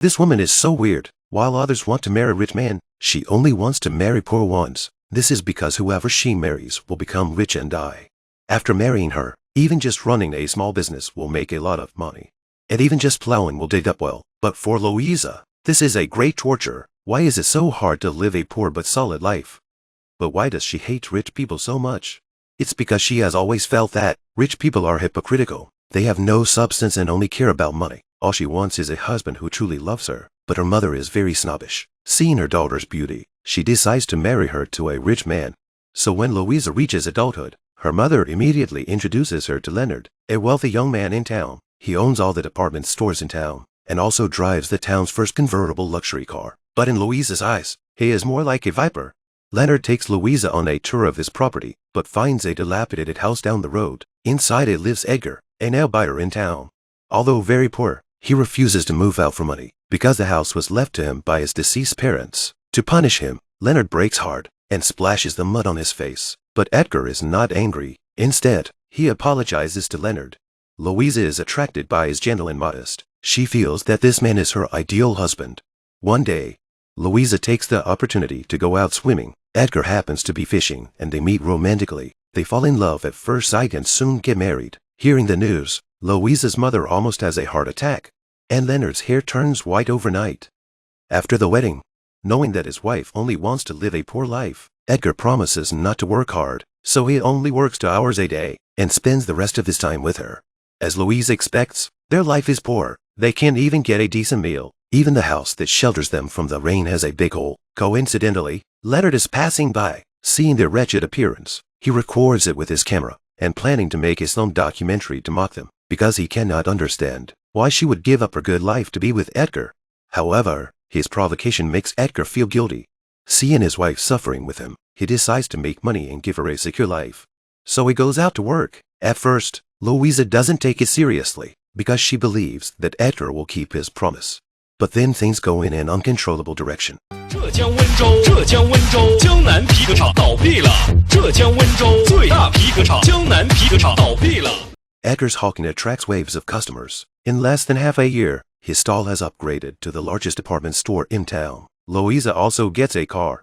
This woman is so weird. While others want to marry rich men, she only wants to marry poor ones. This is because whoever she marries will become rich and die. After marrying her, even just running a small business will make a lot of money. And even just plowing will dig up well. But for Louisa, this is a great torture. Why is it so hard to live a poor but solid life? But why does she hate rich people so much? It's because she has always felt that rich people are hypocritical. They have no substance and only care about money. All she wants is a husband who truly loves her. But her mother is very snobbish. Seeing her daughter's beauty, she decides to marry her to a rich man. So when Louisa reaches adulthood, her mother immediately introduces her to Leonard, a wealthy young man in town. He owns all the department stores in town, and also drives the town's first convertible luxury car. But in Louisa's eyes, he is more like a viper. Leonard takes Louisa on a tour of his property, but finds a dilapidated house down the road. Inside it lives Edgar, a nail biter in town. Although very poor, he refuses to move out for money, because the house was left to him by his deceased parents. To punish him, Leonard breaks hard and splashes the mud on his face. But Edgar is not angry. Instead, he apologizes to Leonard. Louisa is attracted by his gentle and modest. She feels that this man is her ideal husband. One day, Louisa takes the opportunity to go out swimming. Edgar happens to be fishing, and they meet romantically. They fall in love at first sight and soon get married. Hearing the news, Louisa's mother almost has a heart attack, and Leonard's hair turns white overnight. After the wedding, knowing that his wife only wants to live a poor life, Edgar promises not to work hard, so he only works 2 hours a day and spends the rest of his time with her. As Louisa expects, their life is poor. They can't even get a decent meal. Even the house that shelters them from the rain has a big hole. Coincidentally, Leonard is passing by. Seeing their wretched appearance, he records it with his camera and planning to make his own documentary to mock them, because he cannot understand why she would give up her good life to be with Edgar. However, his provocation makes Edgar feel guilty. Seeing his wife suffering with him, he decides to make money and give her a secure life. So he goes out to work. At first, Louisa doesn't take it seriously, because she believes that Edgar will keep his promise. But then things go in an uncontrollable direction. 浙江温州江南皮革厂倒闭了。浙江温州最大皮革厂江南皮革厂倒闭了。 Edgar's hawking attracts waves of customers. In less than half a year, his stall has upgraded to the largest department store in town. Louisa also gets a car.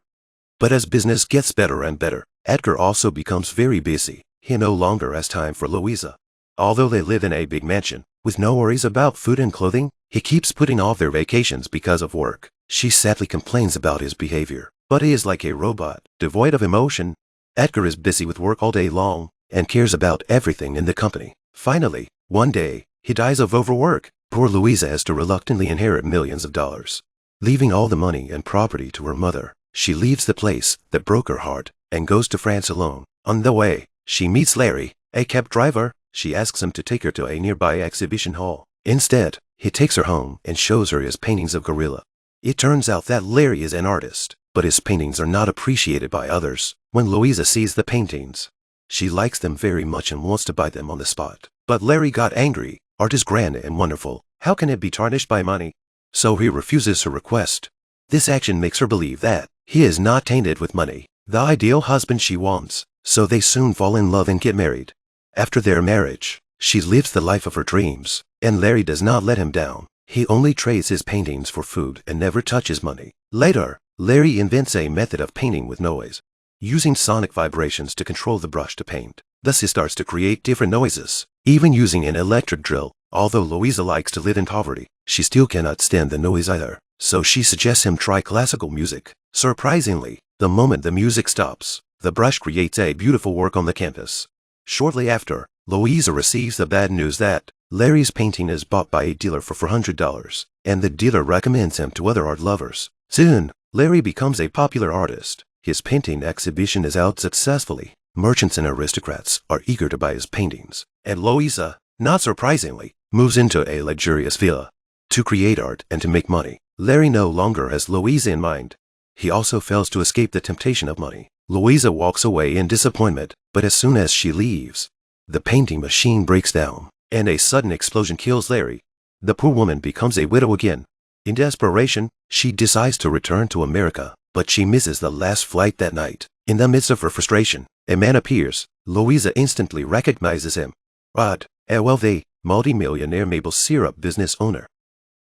But as business gets better and better, Edgar also becomes very busy. He no longer has time for Louisa. Although they live in a big mansion, with no worries about food and clothing, he keeps putting off their vacations because of work. She sadly complains about his behavior, but he is like a robot, devoid of emotion. Edgar is busy with work all day long, and cares about everything in the company. Finally, one day, he dies of overwork. Poor Louisa has to reluctantly inherit millions of dollars. Leaving all the money and property to her mother, she leaves the place that broke her heart, and goes to France alone. On the way, she meets Larry, a cab driver. She asks him to take her to a nearby exhibition hall. Instead, he takes her home and shows her his paintings of gorilla. It turns out that Larry is an artist, but his paintings are not appreciated by others. When Louisa sees the paintings, she likes them very much and wants to buy them on the spot. But Larry got angry. Art is grand and wonderful. How can it be tarnished by money? So he refuses her request. This action makes her believe that he is not tainted with money, the ideal husband she wants. So they soon fall in love and get married. After their marriage, she lives the life of her dreams, and Larry does not let him down. He only trades his paintings for food and never touches money. Later, Larry invents a method of painting with noise, using sonic vibrations to control the brush to paint. Thus he starts to create different noises, even using an electric drill. Although Louisa likes to live in poverty, she still cannot stand the noise either. So she suggests him try classical music. Surprisingly, the moment the music stops, the brush creates a beautiful work on the canvas. Shortly after, Louisa receives the bad news that Larry's painting is bought by a dealer for $400, and the dealer recommends him to other art lovers. Soon, Larry becomes a popular artist. His painting exhibition is out successfully. Merchants and aristocrats are eager to buy his paintings, and Louisa, not surprisingly, moves into a luxurious villa. To create art and to make money, Larry no longer has Louisa in mind. He also fails to escape the temptation of money. Louisa walks away in disappointment, but as soon as she leaves, the painting machine breaks down, and a sudden explosion kills Larry. The poor woman becomes a widow again. In desperation, she decides to return to America, but she misses the last flight that night. In the midst of her frustration, a man appears. Louisa instantly recognizes him. Rod, a wealthy, multi-millionaire maple syrup business owner.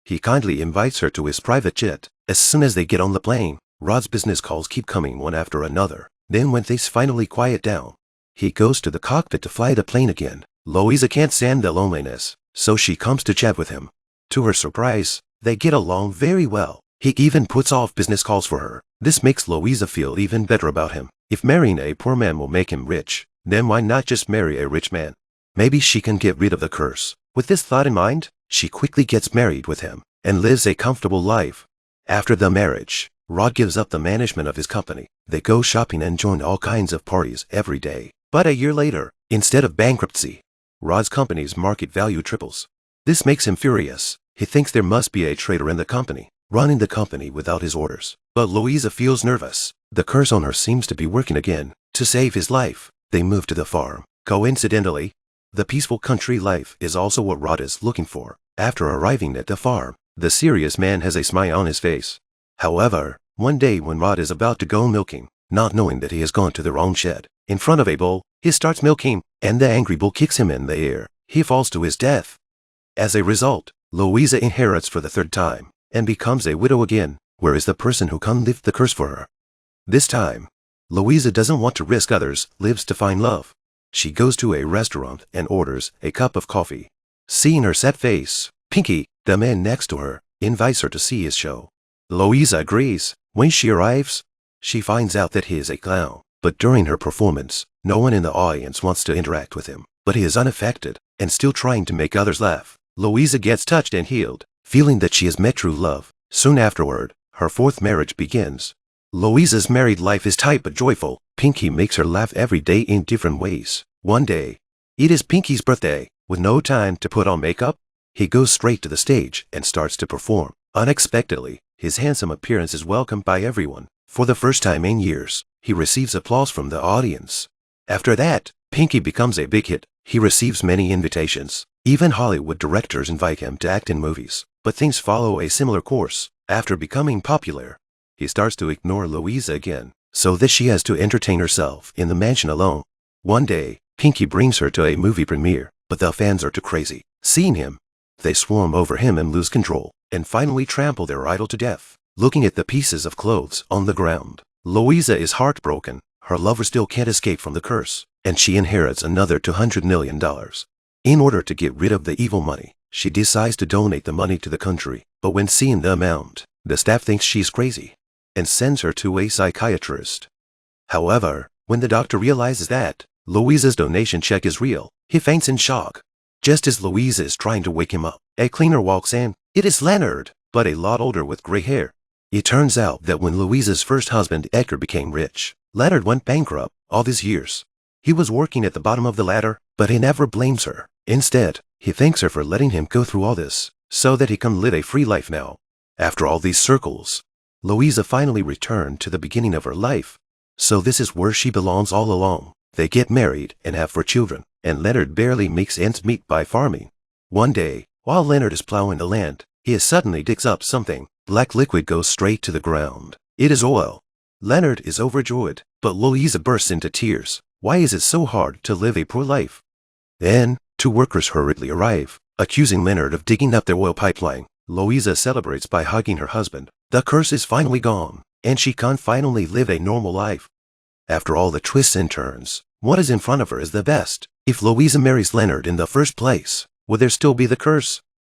He kindly invites her to his private jet. As soon as they get on the plane, Rod's business calls keep coming one after another. Then when things finally quiet down, he goes to the cockpit to fly the plane again. Louisa can't stand the loneliness, so she comes to chat with him. To her surprise, they get along very well. He even puts off business calls for her. This makes Louisa feel even better about him. If marrying a poor man will make him rich, then why not just marry a rich man? Maybe she can get rid of the curse. With this thought in mind, she quickly gets married with him and lives a comfortable life. After the marriage, Rod gives up the management of his company. They go shopping and join all kinds of parties every day. But a year later, instead of bankruptcy, Rod's company's market value triples. This makes him furious. He thinks there must be a traitor in the company, running the company without his orders. But Louisa feels nervous. The curse on her seems to be working again. To save his life, they move to the farm. Coincidentally, the peaceful country life is also what Rod is looking for. After arriving at the farm, the serious man has a smile on his face. However, one day when Rod is about to go milking, not knowing that he has gone to the wrong shed, in front of a bull, he starts milking, and the angry bull kicks him in the ear. He falls to his death. As a result, Louisa inherits for the third time, and becomes a widow again. Where is the person who can lift the curse for her? This time, Louisa doesn't want to risk others' lives to find love. She goes to a restaurant and orders a cup of coffee. Seeing her sad face, Pinky, the man next to her, invites her to see his show. Louisa agrees. When she arrives, she finds out that he is a clown. But during her performance, no one in the audience wants to interact with him. But he is unaffected and still trying to make others laugh. Louisa gets touched and healed, feeling that she has met true love. Soon afterward, her fourth marriage begins. Louisa's married life is tight but joyful. Pinky makes her laugh every day in different ways. One day, it is Pinky's birthday. With no time to put on makeup, he goes straight to the stage and starts to perform. Unexpectedly, his handsome appearance is welcomed by everyone. For the first time in years, he receives applause from the audience. After that, Pinky becomes a big hit. He receives many invitations. Even Hollywood directors invite him to act in movies. But things follow a similar course. After becoming popular, he starts to ignore Louisa again, so that she has to entertain herself in the mansion alone. One day, Pinky brings her to a movie premiere, but the fans are too crazy. Seeing him, they swarm over him and lose control, and finally trample their idol to death. Looking at the pieces of clothes on the ground, Louisa is heartbroken. Her lover still can't escape from the curse, and she inherits another $200 million. In order to get rid of the evil money, she decides to donate the money to the country. But when seeing the amount, the staff thinks she's crazy and sends her to a psychiatrist. However, when the doctor realizes that Louisa's donation check is real, he faints in shock. Just as Louisa is trying to wake him up, a cleaner walks in. It is Leonard, but a lot older with gray hair. It turns out that when Louisa's first husband Edgar became rich, Leonard went bankrupt all these years. He was working at the bottom of the ladder, but he never blames her. Instead, he thanks her for letting him go through all this, so that he can live a free life now. After all these circles, Louisa finally returned to the beginning of her life. So this is where she belongs all along. They get married and have 4 children, and Leonard barely makes ends meet by farming. One day, while Leonard is plowing the land, he suddenly digs up something. Black liquid goes straight to the ground. It is oil. Leonard is overjoyed, but Louisa bursts into tears. Why is it so hard to live a poor life? Then, 2 workers hurriedly arrive, accusing Leonard of digging up their oil pipeline. Louisa celebrates by hugging her husband. The curse is finally gone, and she can finally live a normal life. After all the twists and turns, what is in front of her is the best. If Louisa marries Leonard in the first place, would there still be the curse?